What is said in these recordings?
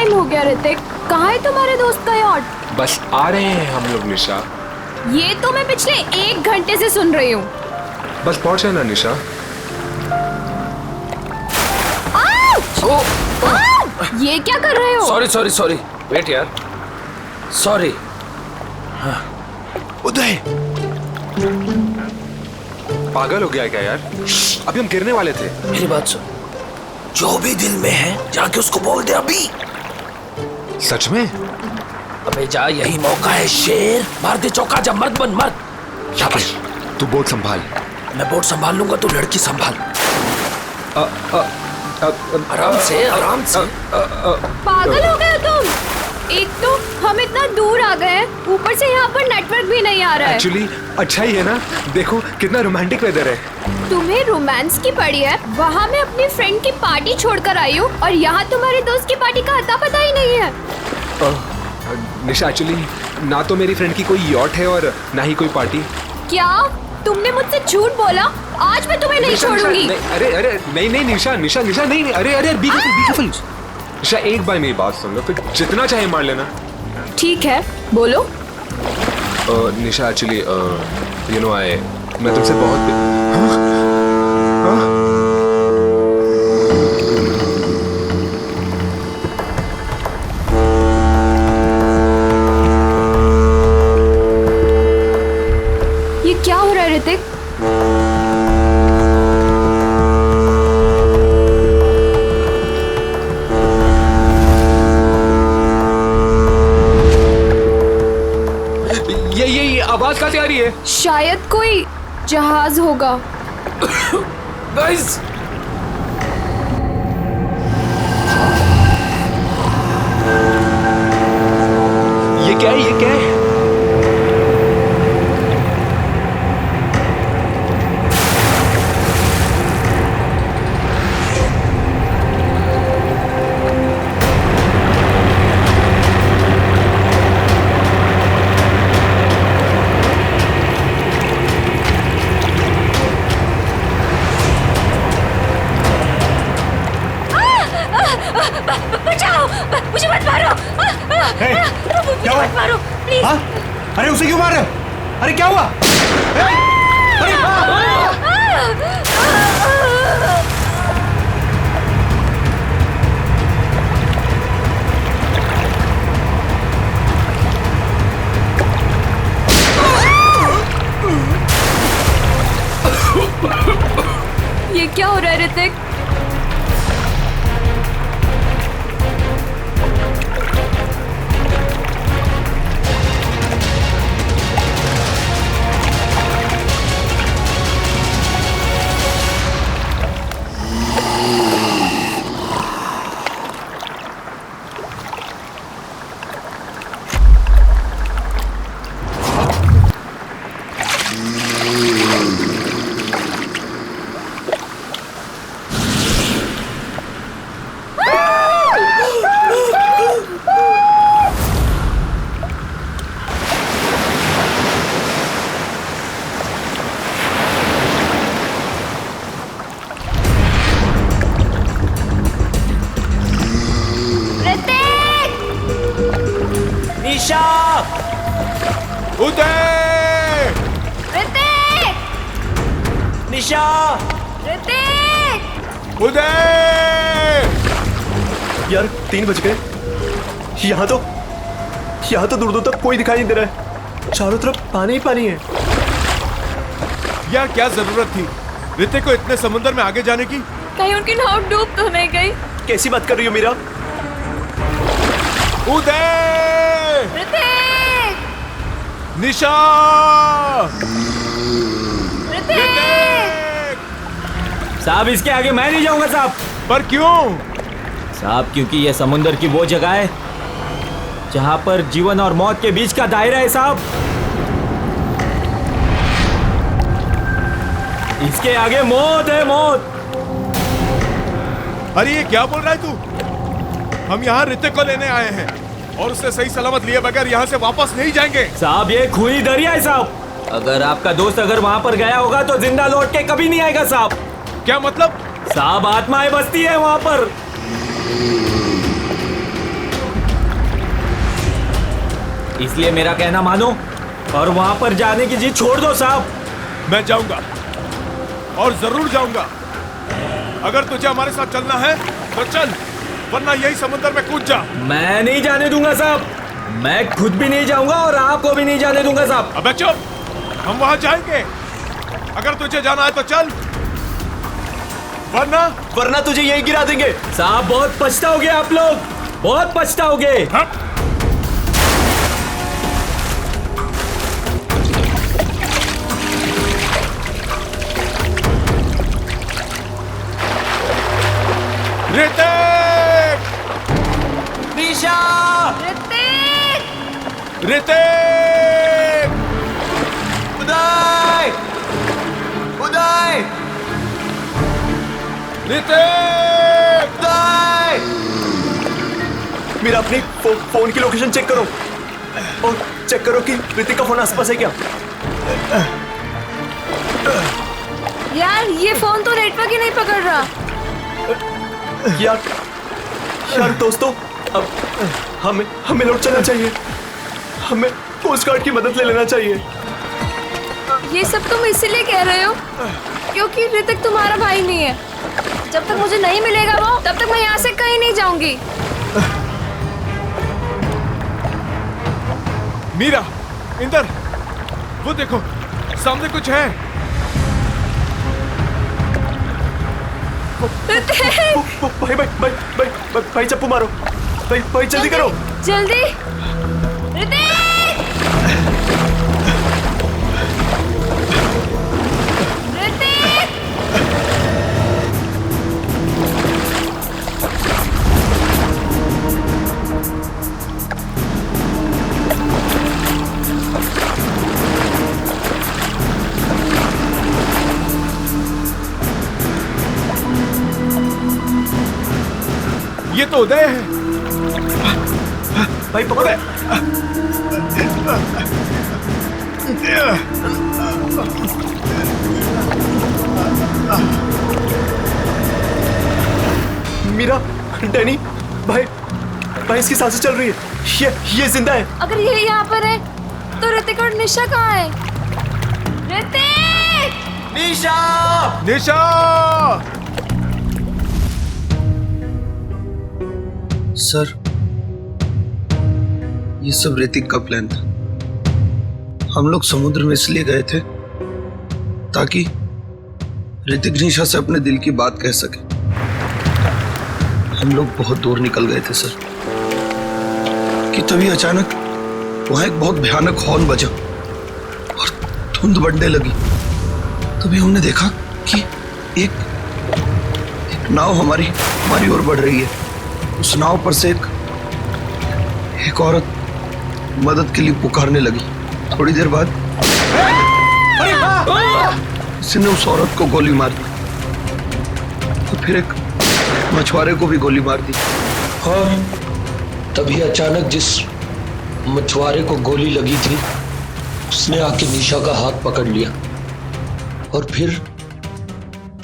Time हो गया ऋतिक, कहाँ है तुम्हारे दोस्त का यॉट? बस आ रहे हैं हम लोग निशा। ये तो मैं पिछले 1 घंटे से सुन रही हूँ। बस पहुंचे ना निशा। ये क्या कर रहे हो? सॉरी सॉरी सॉरी, वेट यार, सॉरी। उदय पागल हो गया क्या यार? अभी हम गिरने वाले थे। मेरी बात सुन, जो भी दिल में है जाके उसको बोल दे अभी। सच में? अबे जा, यही मौका है शेर, मार दे चौका, जब मर्द बन मर्द। शाबाश, तू बोट संभाल। मैं बोट संभाल लूंगा, तू लड़की संभाल। आराम से आराम से। पागल हो गए तुम? एक तो हम इतना दूर आ गए हैं, ऊपर से यहाँ पर नेटवर्क भी नहीं आ रहा है। एक्चुअली अच्छा ही है ना, देखो कितना रोमांटिक वेदर है। तुम्हें रोमांस की पड़ी है? वहाँ मैं अपनी फ्रेंड की पार्टी छोड़कर आई हूँ और यहाँ तुम्हारे दोस्त की पार्टी का अता पता ही नहीं है। निशा एक्चुअली ना तो मेरी फ्रेंड की कोई यॉट है और ना ही कोई पार्टी। क्या तुमने मुझसे झूठ बोला? आज मैं तुम्हें नहीं छोड़ूंगी। अरे अरे नहीं नहीं निशा निशा निशा नहीं, अरे अरे बी केयरफुल निशा, एक बार मेरी बात सुन लो, फिर जितना चाहे मार लेना। ठीक है, बोलो। निशा एक्चुअली यू नो मैं तुमसे बहुत ये क्या हो रहा है ऋतिक? ये आवाज कहाँ से आ रही है? शायद कोई जहाज होगा। गाइस, ये क्या है? ये क्या है? बचाओ, मुझे मत मारो। क्या हुआ? मत मारो प्लीज। हाँ? अरे उसे क्यों मार रहे हो? अरे क्या हुआ? ये क्या हो रहा है ऋतिक? निशा, उदय! ऋतिक! निशा, ऋतिक! उदय! यार 3 बज गए। यहाँ तो दूर दूर तक कोई दिखाई नहीं दे रहा है। चारों तरफ पानी ही पानी है। यार क्या जरूरत थी ऋतिक को इतने समुद्र में आगे जाने की? कहीं उनकी नाव डूब तो नहीं गई? कैसी बात कर रही हो मीरा? उदय! ऋतिक! निशा! ऋतिक! साहब इसके आगे मैं नहीं जाऊंगा साहब। पर क्यों? साहब क्योंकि ये समुंदर की वो जगह है जहां पर जीवन और मौत के बीच का दायरा है साहब। इसके आगे मौत है, मौत। अरे ये क्या बोल रहा है तू? हम यहाँ ऋतिक को लेने आए हैं और उसे सही सलामत लिए बगैर यहाँ से वापस नहीं जाएंगे। साहब ये खूनी दरिया है साहब। अगर आपका दोस्त अगर वहां पर गया होगा तो जिंदा लौट के कभी नहीं आएगा साहब। क्या मतलब? साहब आत्माएं बसती है वहां पर। इसलिए मेरा कहना मानो और वहां पर जाने की जिद छोड़ दो साहब। मैं जाऊंगा और जरूर जाऊंगा। अगर तुझे हमारे साथ चलना है तो चल, वरना यही समुद्र में कूद जा। मैं नहीं जाने दूंगा साहब, मैं खुद भी नहीं जाऊंगा और आपको भी नहीं जाने दूंगा साहब। अबे चुप, हम वहां जाएंगे। अगर तुझे जाना है तो चल, वरना तुझे यही गिरा देंगे। साहब बहुत पछताओगे आप लोग, बहुत पछताओगे। ऋतिक! निशा! ऋतिक! उदय! उदय! ऋतिक! उदय! मेरा अपनी फोन की लोकेशन चेक करो और चेक करो कि ऋतिक का फोन आसपास है क्या। यार ये फोन तो नेटवर्क ही नहीं पकड़ रहा। यार दोस्तों, अब हमें लौट चलना चाहिए। हमें कोस्ट गार्ड की मदद ले लेना चाहिए। ये सब तुम इसीलिए कह रहे हो क्योंकि ऋतिक तुम्हारा भाई नहीं है। जब तक मुझे नहीं मिलेगा वो, तब तक मैं यहाँ से कहीं नहीं जाऊंगी। मीरा, इंदर, वो देखो सामने कुछ है। भाई चप्पू मारो। भाई जल्दी करो। जल्दी। ऋतिक! ऋतिक! ये तो उदय है। भाई पकड़ो। मीरा, डैनी, भाई इसकी सांसें चल रही है। ये जिंदा है। अगर ये यहाँ पर है तो ऋतिक और निशा कहाँ है? ऋतिक! निशा! निशा! सर, ये सब ऋतिक का प्लान था। हम लोग समुद्र में इसलिए गए थे ताकि ऋतिक निशा से अपने दिल की बात कह सके। हम लोग बहुत दूर निकल गए थे सर कि तभी अचानक वहां एक बहुत भयानक हॉर्न बजा और धुंध बढ़ने लगी। तभी हमने देखा कि एक नाव हमारी ओर बढ़ रही है। उस नाव पर से एक औरत मदद के लिए पुकारने लगी। थोड़ी देर बाद उसने उस औरत को गोली मार दी और फिर एक मछुआरे को भी गोली मार दी। हाँ, तभी अचानक जिस मछुआरे को गोली लगी थी उसने आके निशा का हाथ पकड़ लिया और फिर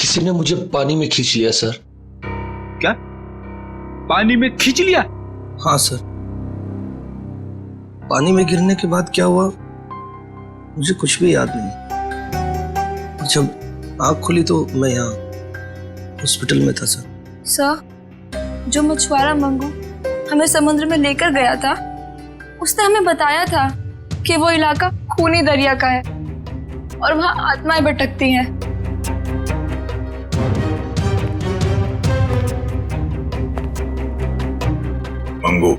किसी ने मुझे पानी में खींच लिया सर। क्या? पानी में खींच लिया? हाँ सर। पानी में गिरने के बाद क्या हुआ मुझे कुछ भी याद नहीं। जब आँख खुली तो मैं यहाँ हॉस्पिटल में था सर। सर, जो मछुआरा मंगू हमें समुद्र में लेकर गया था, उसने हमें बताया था कि वो इलाका खूनी दरिया का है और वहाँ आत्माएं भटकती हैं। मंगू,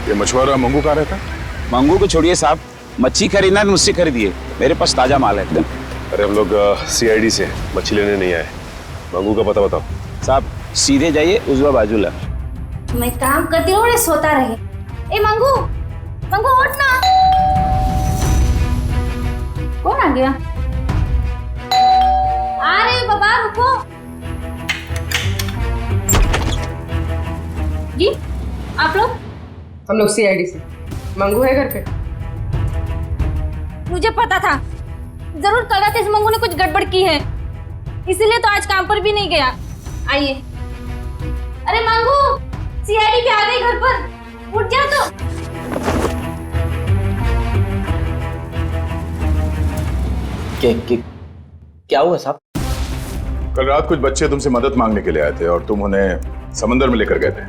ये मछुआरा मंगू कहाँ रहता? मंगू को छोड़िए साहब, मच्छी खरीदना है मुझसे खरीदिए, मेरे पास ताजा माल है एकदम। अरे हम लोग CID से मछली लेने नहीं आए। मंगू का पता बताओ। साहब सीधे जाइए, उजवा बाजू ला। मैं काम करती हूँ और सोता रहे। ए मंगू, मंगू उठ ना। कौन आ गया? आ रहे हो बाबा, रुको। जी, आप लोग? हम लोग CID से। मंगू है घर पे? मुझे पता था जरूर कल रात इस मंगू ने कुछ गड़बड़ की है, इसीलिए तो आज काम पर भी नहीं गया। आइए। अरे मंगू, सीआईडी भी आ गई घर पर, उठ जा तो। क्या हुआ साहब? कल रात कुछ बच्चे तुमसे मदद मांगने के लिए आए थे और तुम उन्हें समंदर में लेकर गए थे।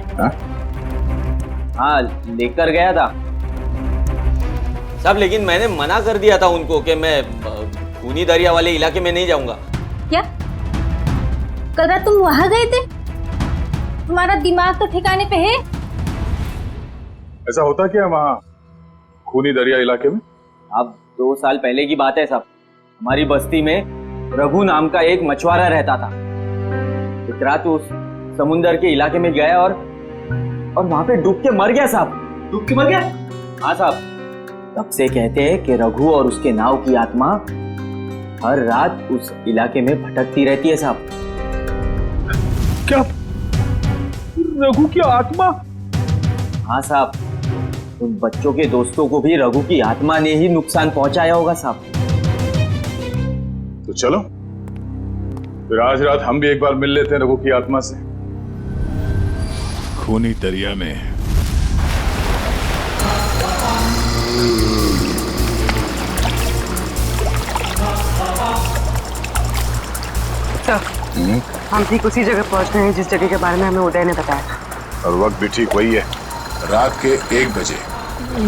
हाँ, लेकर गया था साहब, लेकिन मैंने मना कर दिया था उनको कि मैं खूनी दरिया वाले इलाके में नहीं जाऊंगा। क्या कल रात तुम वहां गए थे? तुम्हारा दिमाग तो ठिकाने पे है? ऐसा होता क्या वहाँ खूनी दरिया इलाके में? अब 2 साल पहले की बात है साहब, हमारी बस्ती में रघु नाम का एक मछुआरा रहता था। एक रात उस समुंदर के इलाके में गया और वहां पे डूब के मर गया साहब। डूब के मर गया? हाँ साहब। तब से कहते हैं कि रघु और उसके नाव की आत्मा हर रात उस इलाके में भटकती रहती है साहब। क्या रघु की आत्मा? हाँ साहब, उन बच्चों के दोस्तों को भी रघु की आत्मा ने ही नुकसान पहुंचाया होगा साहब। तो चलो फिर आज रात हम भी एक बार मिल लेते हैं रघु की आत्मा से। खूनी दरिया में हम ठीक उसी जगह पहुंच गए हैं जिस जगह के बारे में हमें उदय ने बताया था। और वक्त भी ठीक वही है, रात के 1 बजे।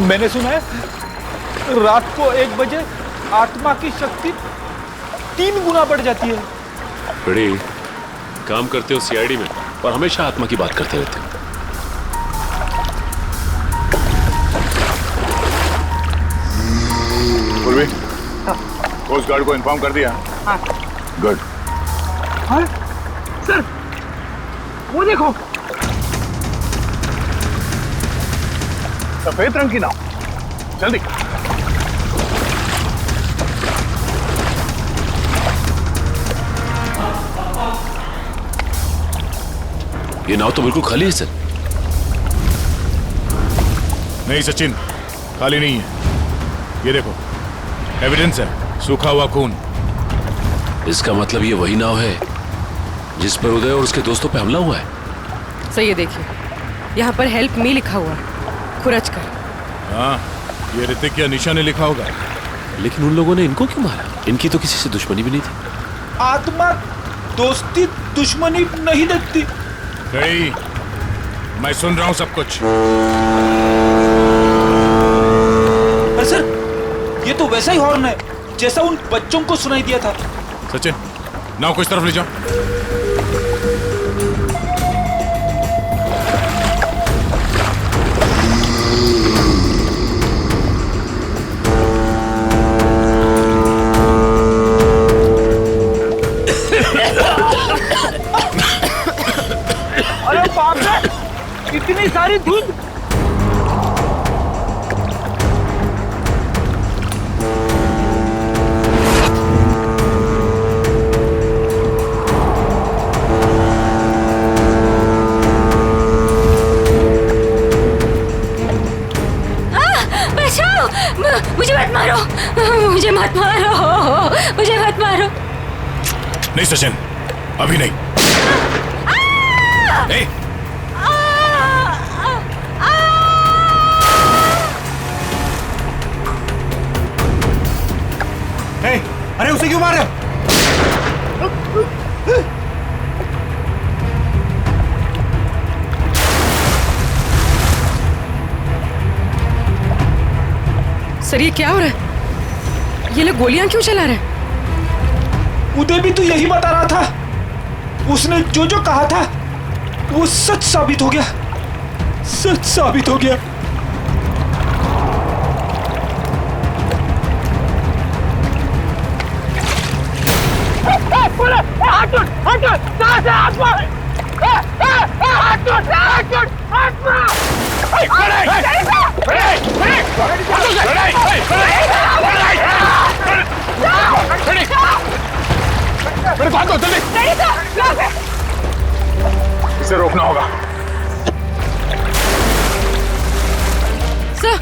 मैंने सुना है रात को 1 बजे आत्मा की शक्ति 3 गुना बढ़ जाती है। बड़े काम करते हो सीआईडी में और हमेशा आत्मा की बात करते रहते हो। पूर्वी, कोस्ट गार्ड को इन्फॉर्म कर दिया? हाँ। गुड। हाँ सर, वो देखो सफेद रंग की नाव, जल्दी। ये नाव तो बिल्कुल खाली है सर। नहीं सचिन, खाली नहीं है। ये देखो, एविडेंस है, सूखा हुआ खून। इसका मतलब ये वही नाव है जिस पर उदय और उसके दोस्तों पे हमला हुआ है। सर ये देखिए, यहाँ पर हेल्प मी लिखा हुआ है, खुरच कर। हाँ, ये ऋतिक या निशा ने लिखा होगा। लेकिन उन लोगों ने इनको क्यों मारा? इनकी तो किसी से दुश्मनी भी नहीं थी। आत्मा दोस्ती दुश्मनी नहीं देखती। गई, मैं सुन रहा हूं सब कुछ। अरे सर, ये तो वैसा ही हॉर्न है जैसा उन बच्चों को सुनाई दिया था। सचिन, नाव को इस तरफ ले जाओ। अरे बाप रे, इतनी सारी धुंध। मुझे मत मारो, मुझे मत मारो, मुझे मत मारो। नहीं सचिन, अभी नहीं। अरे उसे क्यों मार रहे हो? सर ये क्या हो रहा है? ये लोग गोलियां क्यों चला रहे हैं? उदय भी तो यही बता रहा था। उसने जो जो कहा था वो सच साबित हो गया, सच साबित हो गया। इसे रोकना होगा। सर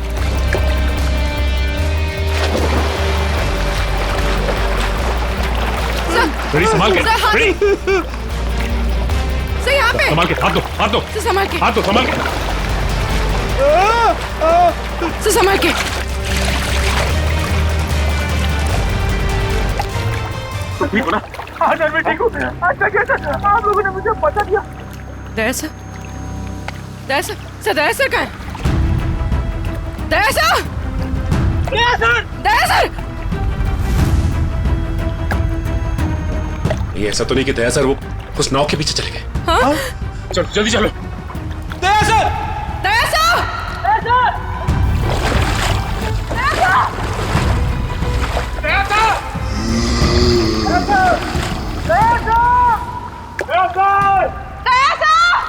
बड़ी संभाल के, सर, हाथ बड़ी सर यहाँ पे संभाल के, हाथ दो, हाथ दो, सर, संभाल के, हाथ दो, संभाल के। सर, संभाल के। तुम ठीक हो ना? हाँ सर, मैं ठीक हूँ। अच्छा कैसे आप लोगों ने मुझे बता दिया? दया सर, दया सर, सर दया सर कहाँ है? दया सर, दया सर, दया सर। ये ऐसा तो नहीं कि दया सर वो उस नाव के पीछे चले गए? हाँ? चलो जल्दी चलो। दया सर, दया सर, दया सर, दया सर, दया सर, दया सर, दया सर, दया सर, दया सर।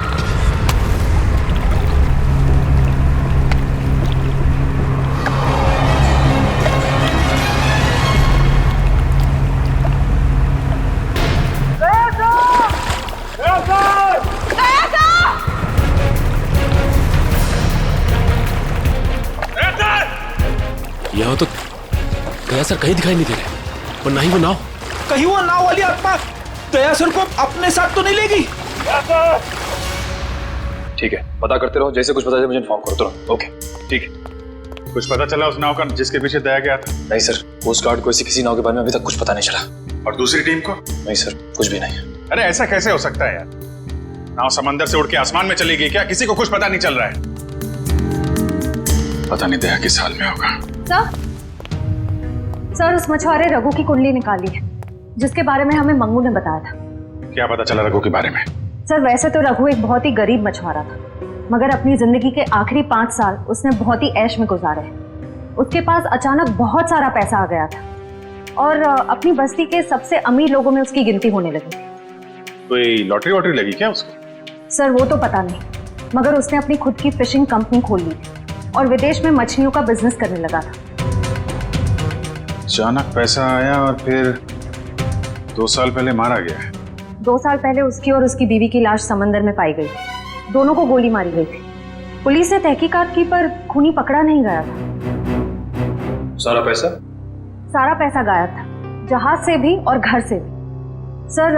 यहाँ तो दया सर कहीं दिखाई नहीं दे रहे और ना ही वो नाव। कहीं वो नाव वाली आत्मा दया सर को अपने साथ तो नहीं लेगी? ठीक है, पता करते रहो, जैसे कुछ पता चले मुझे इन्फॉर्म करो तुरंत। ओके ठीक है। कुछ पता चला उस नाव का जिसके पीछे दया गया था? नहीं सर, कोस्ट गार्ड को किसी नाव के बारे में अभी तक कुछ पता नहीं चला। और दूसरी टीम को? नहीं सर, कुछ भी नहीं। अरे ऐसा कैसे हो सकता है यार? नाव समंदर से उड़ के आसमान में चली गई क्या? किसी को कुछ पता नहीं चल रहा है। पता नहीं दया किस हाल में होगा। सर उस मछुआरे रघु की कुंडली निकाली है जिसके बारे में हमें मंगू ने बताया था। क्या पता चला रघु के बारे में? सर वैसे तो रघु एक बहुत ही गरीब मछुआरा था, मगर अपनी जिंदगी के आखिरी 5 साल उसने बहुत ही ऐश में गुजारे। उसके पास अचानक बहुत सारा पैसा आ गया था और अपनी बस्ती के सबसे अमीर लोगों में उसकी गिनती होने लगी। कोई लॉटरी वॉटरी लगी क्या उसको? सर वो तो पता नहीं, मगर उसने अपनी खुद की फिशिंग कंपनी खोल ली थी और विदेश में मछलियों का बिजनेस करने लगा था। अचानक पैसा आया और फिर 2 साल पहले मारा गया। 2 साल पहले उसकी और उसकी बीवी की लाश समंदर में पाई गई। दोनों को गोली मारी गई थी। पुलिस ने तहकीकात की पर खूनी पकड़ा नहीं गया था। सारा पैसा? सारा पैसा गायब था, जहाज से भी और घर से भी। सर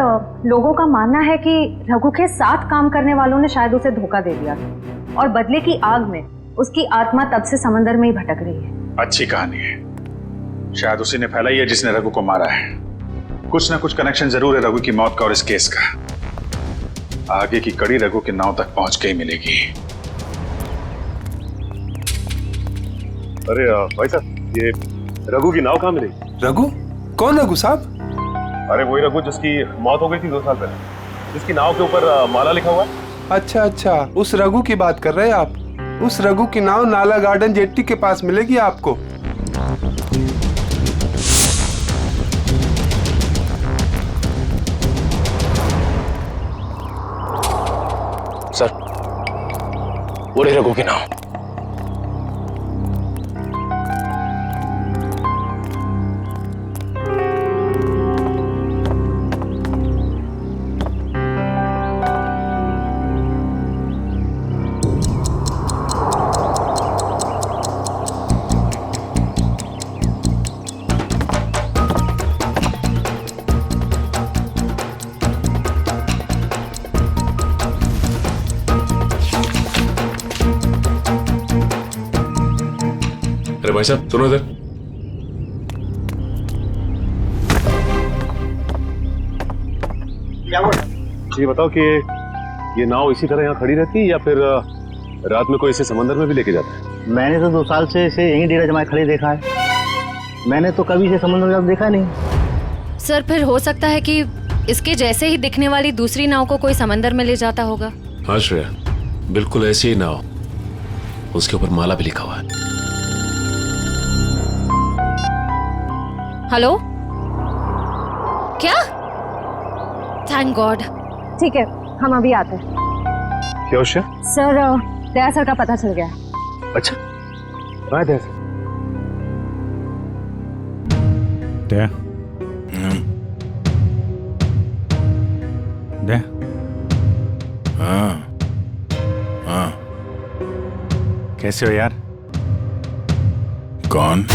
लोगों का मानना है कि रघु के साथ काम करने वालों ने शायद उसे धोखा दे दिया और बदले की आग में उसकी आत्मा तब से समंदर में ही भटक रही है। अच्छी कहानी है, शायद उसी ने फैलाई है जिसने रघु को मारा है। कुछ ना कुछ कनेक्शन जरूर है रघु की मौत का और इस केस का। आगे की कड़ी रघु के नाव तक पहुंच के ही मिलेगी। अरे भाई साहब, ये रघु की नाव कहाँ मिली? रघु? कौन रघु साहब? अरे वही रघु जिसकी मौत हो गई थी 2 साल पहले, जिसकी नाव के ऊपर माला लिखा हुआ है। अच्छा अच्छा, उस रघु की बात कर रहे हैं आप। उस रघु की नाव नाला गार्डन जेट्टी के पास मिलेगी आपको। सर वो रही रघु की नाव। अरे भाई साहब सुनो इधर। क्या हुआ? ये बताओ कि ये नाव इसी तरह यहाँ खड़ी रहती है या फिर रात में कोई इसे समंदर में भी लेके जाता है? मैंने तो 2 साल से इसे यहीं डेरा जमाए खड़े देखा है। मैंने तो कभी इसे समुद्र में देखा नहीं। सर फिर हो सकता है कि इसके जैसे ही दिखने वाली दूसरी नाव को कोई समंदर में ले जाता होगा। हाँ श्रेया, बिल्कुल ऐसी ही नाव, उसके ऊपर माला भी लिखा हुआ है। हेलो, क्या? Thank God. ठीक है, हम अभी आते हैं। क्या उसे? सर दया सर का पता चल गया। अच्छा, कहाँ है दया सर? दया, दया, हाँ हाँ, कैसे हो यार? कौन?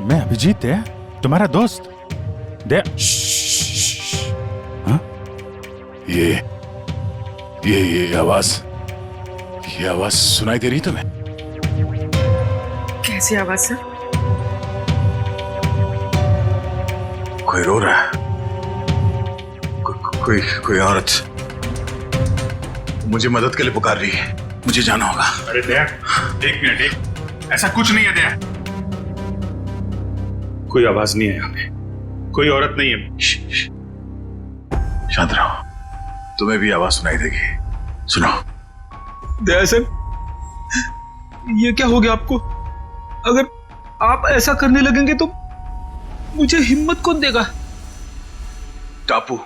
मैं अभिजीत है, तुम्हारा दोस्त। दे हाँ? ये आवाज सुनाई दे रही तुम्हें? कैसी आवाज सर? कोई रो रहा है, कोई औरत मुझे मदद के लिए पुकार रही है, मुझे जाना होगा। अरे दया, एक मिनट, ऐसा कुछ नहीं है दया। कोई आवाज नहीं है यहाँ पे, कोई औरत नहीं है। शांत रहो, तुम्हें भी आवाज सुनाई देगी। सुनो। दया सर, ये क्या हो गया आपको? अगर आप ऐसा करने लगेंगे तो मुझे हिम्मत कौन देगा? टापू,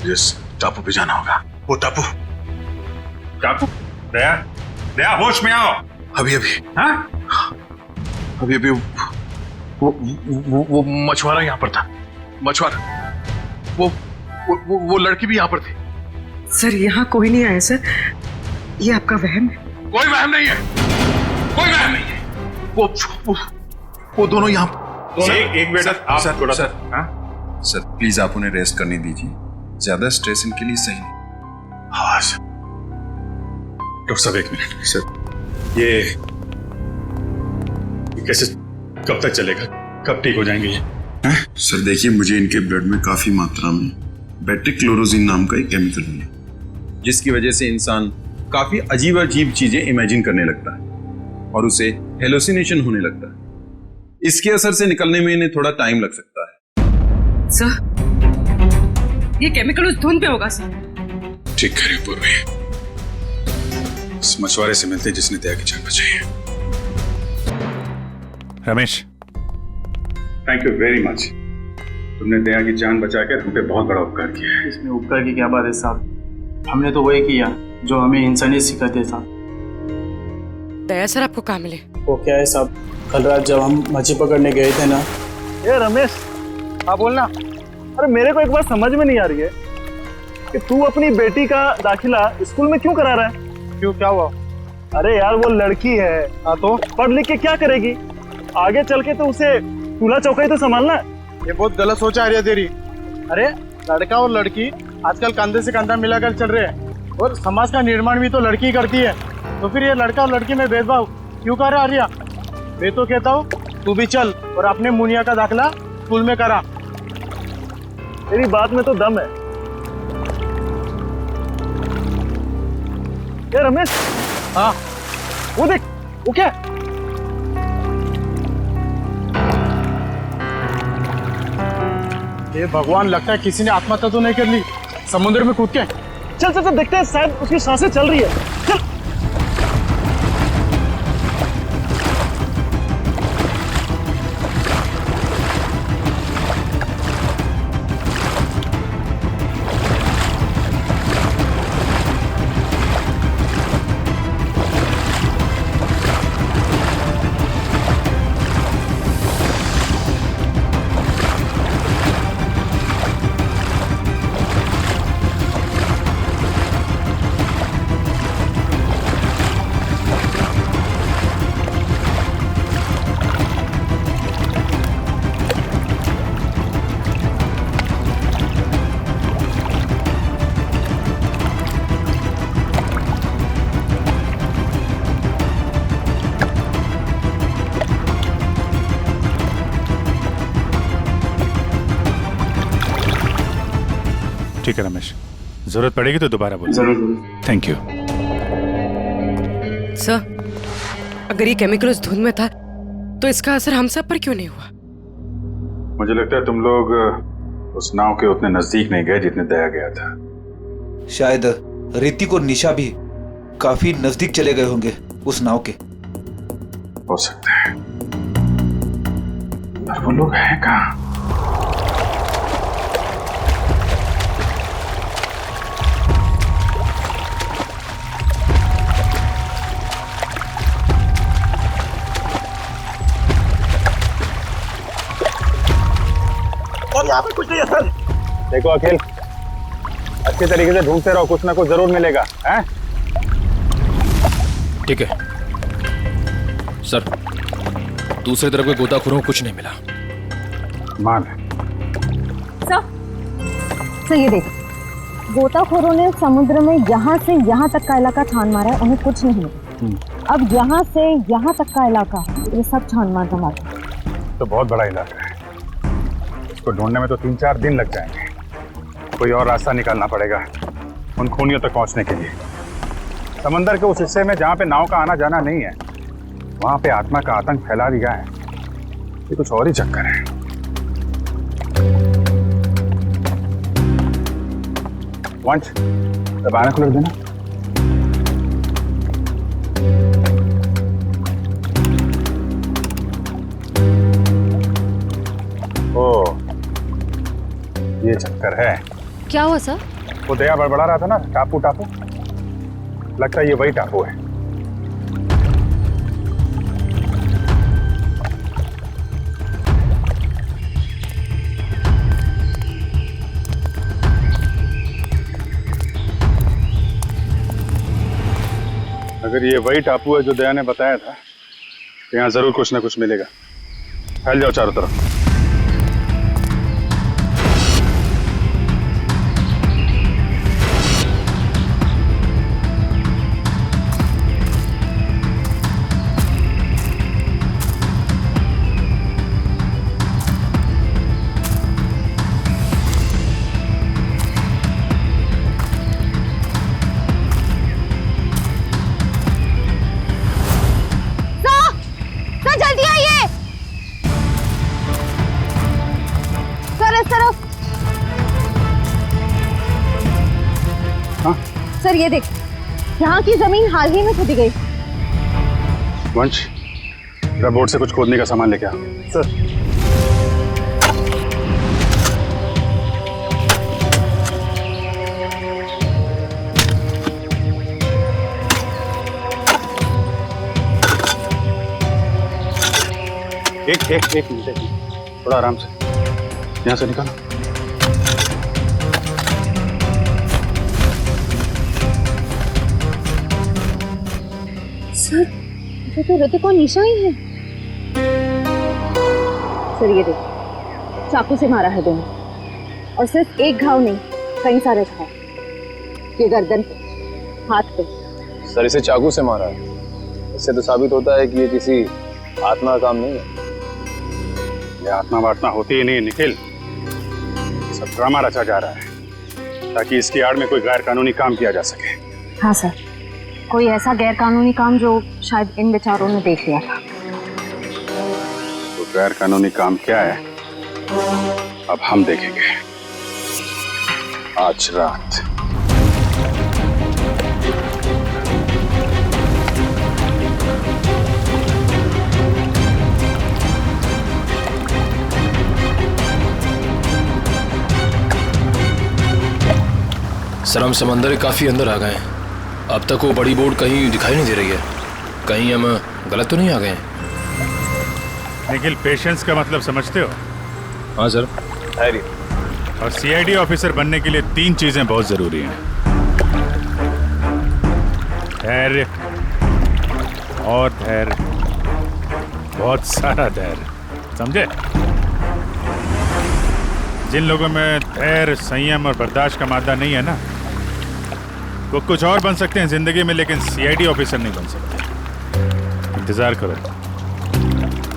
जिस टापू पे जाना होगा, वो टापू। दया होश में आओ। अभी वो मछुआरा यहाँ पर था। मछुआरा, वो लड़की भी यहाँ पर थी। सर यहाँ कोई नहीं आया सर, ये आपका वहम है। कोई वहम नहीं है। वो दोनों यहाँ। एक मिनट आप थोड़ा सा। सर प्लीज आप उन्हें रेस्ट करने दीजिए, ज्यादा स्ट्रेस इनके लिए सही नहीं। हाँ सर। डॉक्टर साहब एक मिनट सर, ये कैसे, कब तक चलेगा, कब ठीक हो जाएंगे ये? सर देखिए, मुझे इनके ब्लड में काफी मात्रा में बेट्रिक्लोरोजिन नाम का एक केमिकल मिला, जिसकी वजह से इंसान काफी अजीब चीजें इमेजिन करने लगता है और उसे हेलुसिनेशन होने लगता है। इसके असर से निकलने में इन्हें थोड़ा टाइम लग सकता है। सर ये केमिकल उस धुंध पे होगा सर। ठीक कह रही हो पूर्वी, इस मछुआरे से मिलते जिसने दया की जान बचाई है। Ramesh, thank you very much. तुमने दया की जान बचाकर हम पे बहुत बड़ा उपकार किया है। इसमें उपकार की क्या बात है साहब, हमने तो वही किया जो हमें इंसानियत सिखाते हैं साहब। दया सर आपको कहाँ मिले? वो क्या है साहब, कल रात जब हम मछली पकड़ने गए थे ना। ए रमेश, हाँ बोलना। अरे मेरे को एक बात समझ में नहीं आ रही है कि तू अपनी बेटी का दाखिला स्कूल में क्यों करा रहा है? क्यों, क्या हुआ? अरे यार वो लड़की है, हाँ तो पढ़ लिख के क्या करेगी? आगे चल के तो उसे चूल्हा चौका ही तो संभालना है। ये बहुत गलत सोच आ रही है तेरी। अरे लड़का और लड़की आजकल कंधे से कंधा मिलाकर चल रहे हैं और समाज का निर्माण भी तो लड़की करती है, तो फिर ये लड़का और लड़की में भेदभाव क्यों कर रहा है आर्या? मैं तो कहता हूँ तू भी चल और अपने मुनिया का दाखिला स्कूल में करा। तेरी बात में तो दम है। ये रमेश, हाँ वो देख, वो क्या? ये भगवान, लगता है किसी ने आत्महत्या तो नहीं कर ली समुद्र में कूद के। चल चल चल देखते हैं, शायद उसकी सांसें चल रही है। चल। ठीक है रमेश, जरूरत पड़ेगी तो दोबारा बोलो। जरूर। Thank you. सर अगर ये केमिकल उस धुंध में था तो इसका असर हम सब पर क्यों नहीं हुआ? मुझे लगता है तुम लोग उस नाव के उतने नजदीक नहीं गए जितने दया गया था। शायद ऋतिक और निशा भी काफी नजदीक चले गए होंगे उस नाव के। हो सकता है, पर वो लोग हैं कहाँ? और यहाँ पे कुछ नहीं है सर। देखो अखिल, अच्छे तरीके से ढूंढते रहो, कुछ ना कुछ जरूर मिलेगा। हैं? ठीक है सर। दूसरी तरफ के गोताखोरों को कुछ नहीं मिला। मान सर ये देख, गोताखोरों ने समुद्र में यहाँ से यहाँ तक का इलाका छान मारा है, उन्हें कुछ नहीं मिला। अब यहाँ से यहाँ तक का इलाका ये सब छान मारना मारना। तो बहुत बड़ा इलाका है, इसको ढूंढने में तो 3-4 दिन लग जाएंगे। कोई और रास्ता निकालना पड़ेगा उन खूनियों तक पहुंचने के लिए। समंदर के उस हिस्से में जहाँ पे नाव का आना जाना नहीं है, वहां पे आत्मा का आतंक फैला दिया है। ये कुछ और ही चक्कर है। वंश, बायनोकुलर देना। ओ, ये चक्कर है। क्या हुआ सर? वो दया बड़बड़ा रहा था ना, टापू टापू, लगता है ये वही टापू है। अगर ये वही टापू है जो दया ने बताया था, तो यहाँ जरूर कुछ ना कुछ मिलेगा। फैल जाओ चारों तरफ। जल्दी आइए सर, इस तरफ। हाँ? सर ये देख, यहाँ की जमीन हाल ही में खोदी गई। वंश, जरा बोट से कुछ खोदने का सामान लेके आ। सर। एक मिनट, थोड़ा आराम से, यहाँ से निकालो। सर, ये तो ऋतिक और निशा ही है। सर ये देख, चाकू से मारा है दोनों, और सिर्फ एक घाव नहीं, कई सारे घाव। ये गर्दन पे, हाथ पे। सर इसे चाकू से मारा है, इससे तो साबित होता है कि ये किसी आत्मा का काम नहीं है। ये आत्मा वात्मा होती ही नहीं निखिल, सब ड्रामा रचा जा रहा है ताकि इसकी आड़ में कोई गैर कानूनी काम किया जा सके। हाँ सर, कोई ऐसा गैर कानूनी काम जो शायद इन बेचारों ने देख लिया था। तो गैर कानूनी काम क्या है, अब हम देखेंगे आज रात। सर हम समंदर के काफी अंदर आ गए हैं। अब तक वो बड़ी बोट कहीं दिखाई नहीं दे रही है। कहीं हम गलत तो नहीं आ गए हैं? निखिल, पेशेंस का मतलब समझते हो? हाँ सर। धैर्य। और सीआईडी ऑफिसर बनने के लिए 3 चीजें बहुत जरूरी हैं। धैर्य और धैर्य, बहुत सारा धैर्य, समझे? जिन लोगों में धैर्य, संयम और बर्दाश्त का मादा नहीं है ना, वो कुछ और बन सकते हैं जिंदगी में, लेकिन सीआईडी ऑफिसर नहीं बन सकते। इंतजार करो,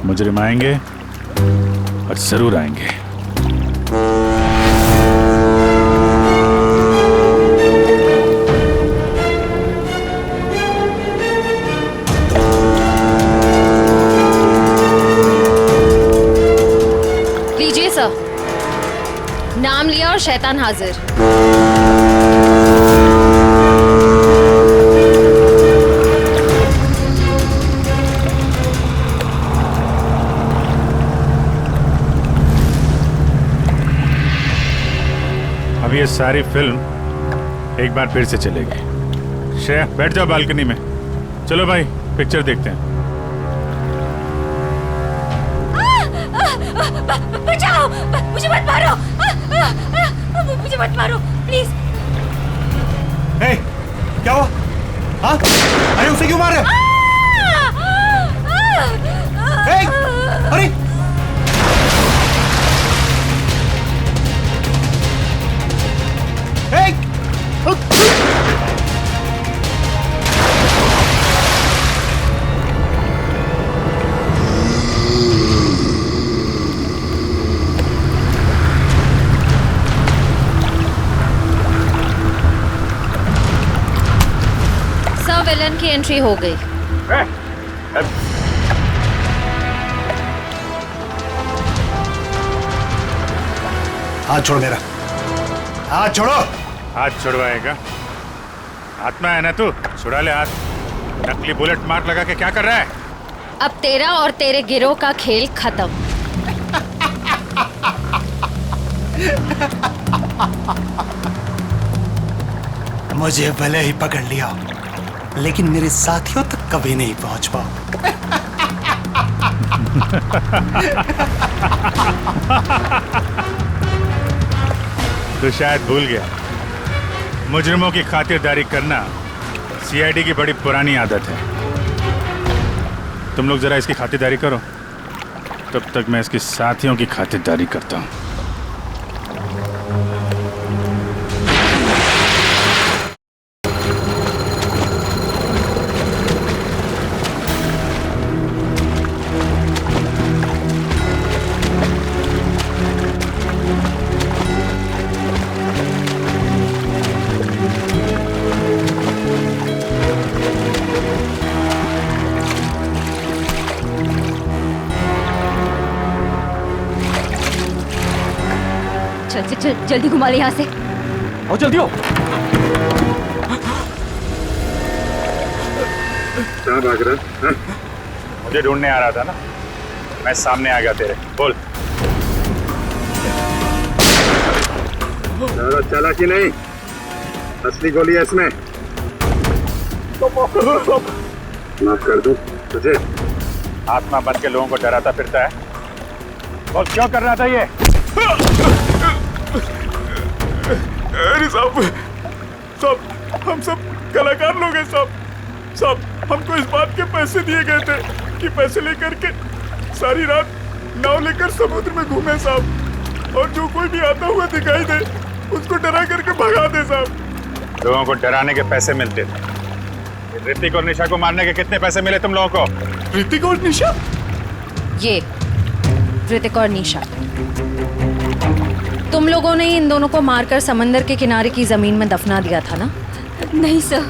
मुजरिम आएंगे और जरूर आएंगे। लीजिए सर, नाम लिया और शैतान हाजिर। अब ये सारी फिल्म एक बार फिर से चलेगी। श्रेया, बैठ जाओ बालकनी में। चलो भाई, पिक्चर देखते हैं। बचाओ, मुझे मत मारो, मुझे मत मारो प्लीज। हे, क्या हुआ? हाँ? अरे उसे क्यों मार रहे हो? अरे सर, विलन की एंट्री हो गई। हाथ छोड़ मेरा, हाथ छोड़ो। हाथ छुड़वाएगा? आत्मा है ना तू, छुड़ा ले हाथ। नकली बुलेट मार्क लगा के क्या कर रहा है? अब तेरा और तेरे गिरोह का खेल खत्म। मुझे भले ही पकड़ लिया, लेकिन मेरे साथियों तक कभी नहीं पहुंच पाओ। तू शायद भूल गया, मुजरिमों की खातिरदारी करना सीआईडी की बड़ी पुरानी आदत है। तुम लोग जरा इसकी खातिरदारी करो, तब तक मैं इसके साथियों की खातिरदारी करता हूँ। चल, जल्दी घुमा ले यहाँ से। आओ जल्दी हो। कहाँ भाग रहा? मुझे ढूंढने आ रहा था ना, मैं सामने आ गया तेरे। बोल। चला कि नहीं? असली गोली है इसमें। माफ कर दूं तुझे? आत्मा बन के लोगों को डराता फिरता है। बोल, क्यों कर रहा था ये? अरे साहब, हम सब कलाकार लोग हैं साहब। हमको इस बात के पैसे दिए गए थे कि पैसे लेकर के सारी रात नाव लेकर समुद्र में घूमे साहब, और जो कोई भी आता हुआ दिखाई दे उसको डरा करके भगा दे साहब। लोगों को डराने के पैसे मिलते थे। ऋतिक और निशा को मारने के कितने पैसे मिले तुम लोगों को? ऋतिक और निशा? ये ऋतिक और निशा, तुम लोगों ने इन दोनों को मारकर समंदर के किनारे की जमीन में दफना दिया था ना? नहीं सर,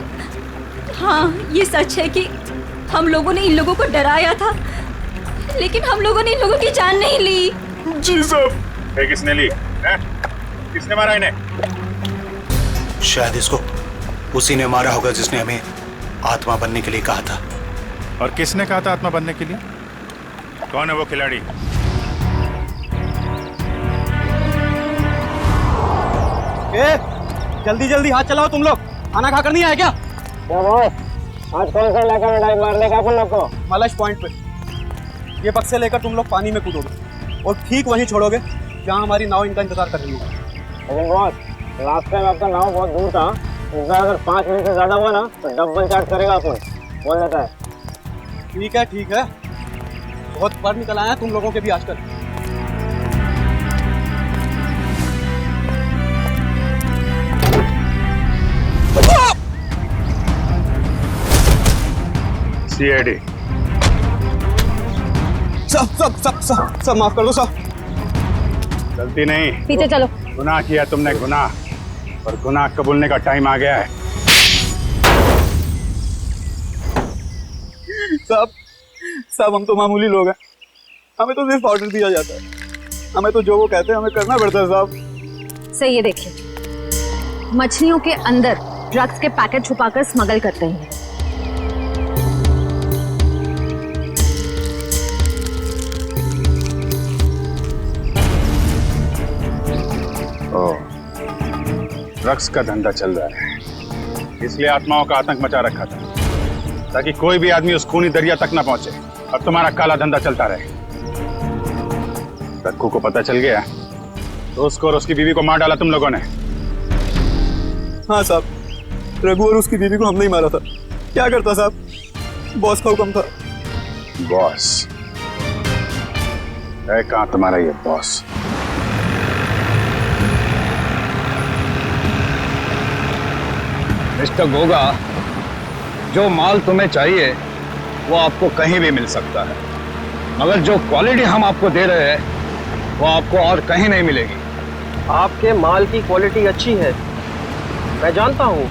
हाँ ये सच है कि हम लोगों ने इन लोगों को डराया था, लेकिन हम लोगों ने इन लोगों की जान नहीं ली। जी साहब। किसने ली है? किसने मारा इन्हें? शायद इसको उसी ने मारा होगा जिसने हमें आत्मा बनने के लिए कहा था। और किसने कहा था आत्मा बनने के लिए? कौन है वो खिलाड़ी? जल्दी जल्दी हाथ चलाओ तुम लोग, खाना खाकर नहीं आए क्या? आज कौन सा इलाका में डाइव मारने का अपन लोग को? मलश पॉइंट पे। ये बक्से लेकर तुम लोग पानी में कूदोगे और ठीक वहीं छोड़ोगे जहाँ हमारी नाव इनका इंतजार कर रही है। लेकिन बॉस, लास्ट टाइम आपका नाव बहुत दूर था, इस बार अगर 5 मिनट से ज्यादा हुआ ना तो डबल चार्ज करेगा अपन, बोल देता है। ठीक है, बहुत बार निकल आया तुम लोगों के भी आजकल। सीआईडी। सब माफ कर दो साहब। गलती नहीं, पीछे चलो। गुनाह किया तुमने, गुनाह, और गुनाह कबूलने का टाइम आ गया है। साहब हम तो मामूली लोग हैं, हमें तो सिर्फ ऑर्डर दिया जाता है, हमें तो जो वो कहते हैं हमें करना पड़ता है साहब। सही, ये देखिए, मछलियों के अंदर ड्रग्स के पैकेट छुपाकर स्मगल करते हैं। ड्रग्स का धंधा चल रहा है, इसलिए आत्माओं का आतंक मचा रखा था, ताकि कोई भी आदमी उस खूनी दरिया तक ना पहुंचे और तुम्हारा काला धंधा चलता रहे। रघु को पता चल गया तो उसको और उसकी बीवी को मार डाला तुम लोगों ने। हाँ साहब, रघु और उसकी बीवी को हमने ही मारा था। क्या करता साहब, बॉस का हुक्म था। बॉस? है कहाँ तुम्हारा ये बॉस? मिस्टर गोगा, जो माल तुम्हें चाहिए वो आपको कहीं भी मिल सकता है, मगर जो क्वालिटी हम आपको दे रहे हैं वो आपको और कहीं नहीं मिलेगी। आपके माल की क्वालिटी अच्छी है, मैं जानता हूँ,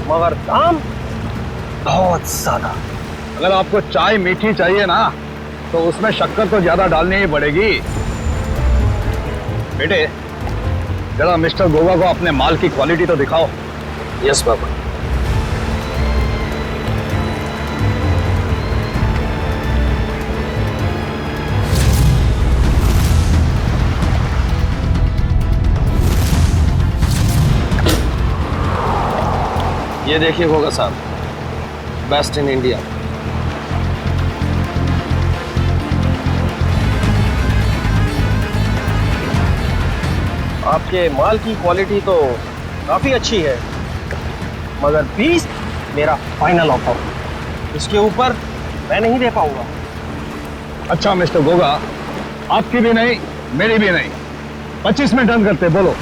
मगर दाम बहुत ज्यादा। अगर आपको चाय मीठी चाहिए ना तो उसमें शक्कर तो ज्यादा डालनी ही पड़ेगी। बेटे, जरा मिस्टर गोगा को अपने माल की क्वालिटी तो दिखाओ। Yes papa. ये देखिए गोगा साहब, बेस्ट इन इंडिया। आपके माल की क्वालिटी तो काफी अच्छी है, मगर 20 मेरा फाइनल ऑफर, इसके ऊपर मैं नहीं दे पाऊंगा। अच्छा मिस्टर गोगा, आपकी भी नहीं मेरी भी नहीं, 25 में डन करते, बोलो।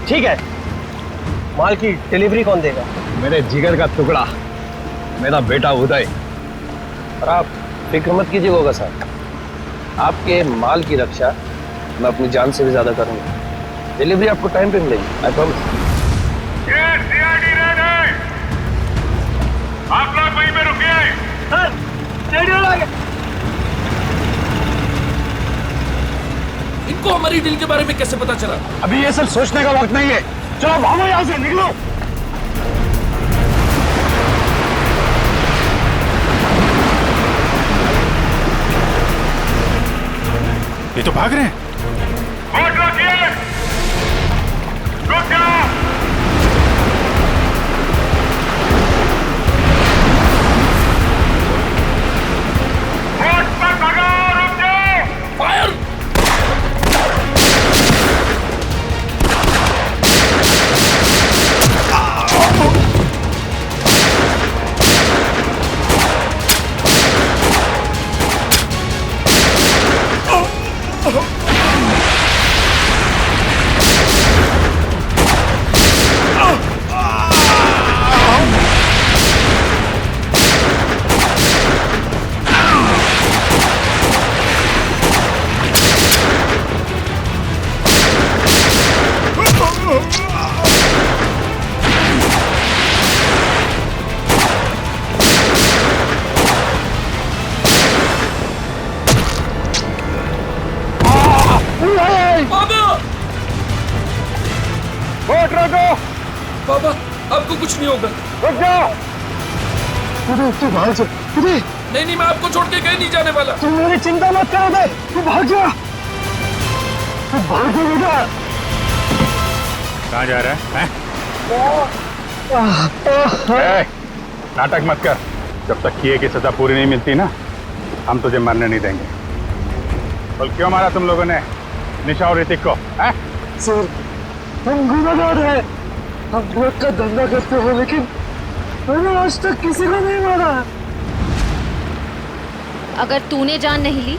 ठीक है, माल की डिलीवरी कौन देगा? मेरे जिगर का टुकड़ा, मेरा बेटा उदय। और आप फिक्र मत कीजिए गोगा साहब, आपके माल की रक्षा मैं अपनी जान से भी ज्यादा करूंगा। डिलीवरी आपको टाइम पे मिलेगी, आई प्रॉमिस। आप लोग वहीं पे रुकिए। सर, रेडियो लगा। इनको हमारी डील के बारे में कैसे पता चला? अभी ये सब सोचने का वक्त नहीं है, चलो भागो यहाँ से, निकलो। ये तो भाग रहे हैं। फायर! बाबा, आपको कुछ नहीं होगा। रुक जाओ। तू भाग जा। नहीं, मैं आपको छोड़ के कहीं नहीं जाने वाला। तुम मेरी चिंता मत करो दे, तू भाग जा। तू भाग जा बेटा। कहाँ जा रहा है? नाटक मत कर, जब तक किए की सजा पूरी नहीं मिलती ना, हम तुझे मरने नहीं देंगे। बोल, क्यों मारा तुम लोगों ने निशा और ऋतिक को? सर, हम गुनाहगार हैं, हम ड्रग का धंधा करते हैं, लेकिन मैंने आज तक किसी को नहीं मारा। अगर तूने जान नहीं ली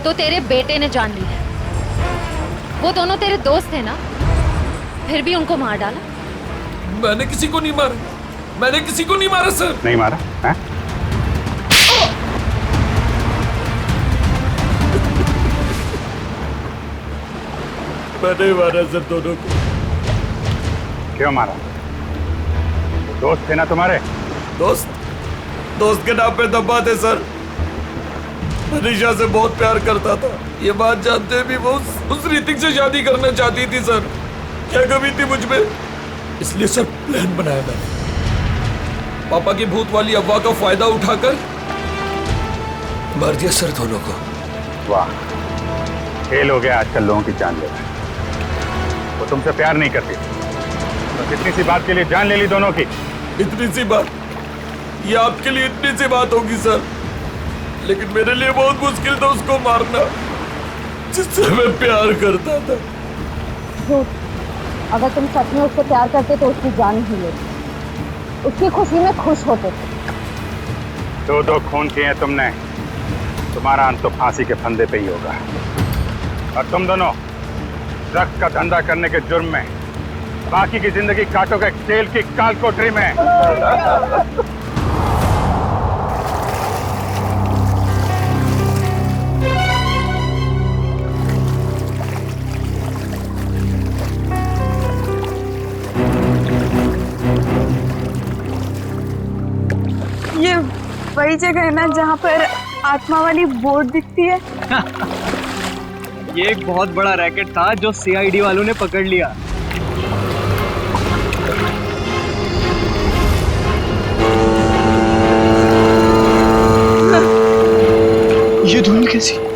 तो तेरे बेटे ने जान ली है। वो दोनों तेरे दोस्त थे ना, फिर भी उनको मार डाला। मैंने किसी को नहीं मारा, मैंने किसी को नहीं मारा सर। नहीं मारा है? मैंने मारा सर दोनों को। क्यों मारा? दोस्त थे ना तुम्हारे? दोस्त के नाम पे दबा थे सर। मैं निशा से बहुत प्यार करता था, ये बात जानते भी वो उस ऋतिक से शादी करना चाहती थी सर। क्या कमी थी मुझ में, इसलिए सर प्लान बनाया मैंने। पापा की भूत वाली अफवाह का फायदा उठाकर मार दिया सर दोनों को। वाह, खेल हो गया आजकल लोगों की जान लेना। वो तुमसे प्यार नहीं करती तो इतनी सी बात के लिए जान ले ली दोनों की। इतनी सी बात, ये आपके लिए इतनी सी बात होगी सर, लेकिन मेरे लिए बहुत मुश्किल था उसको मारना जिससे मैं प्यार करता था। अगर तुम सच में उससे प्यार करते तो उसकी जान ही लेते, उसकी खुशी में खुश होते थे। दो खून किए हैं तुमने, तुम्हारा अंत तो फांसी के फंदे पे ही होगा। और तुम दोनों ड्रग्स का धंधा करने के जुर्म में बाकी की जिंदगी काटोगे जेल की काल कोठरी में। ये वही जगह है ना जहाँ पर आत्मा वाली बोर्ड दिखती है? ये एक बहुत बड़ा रैकेट था जो सीआईडी वालों ने पकड़ लिया। ये धुन कैसी?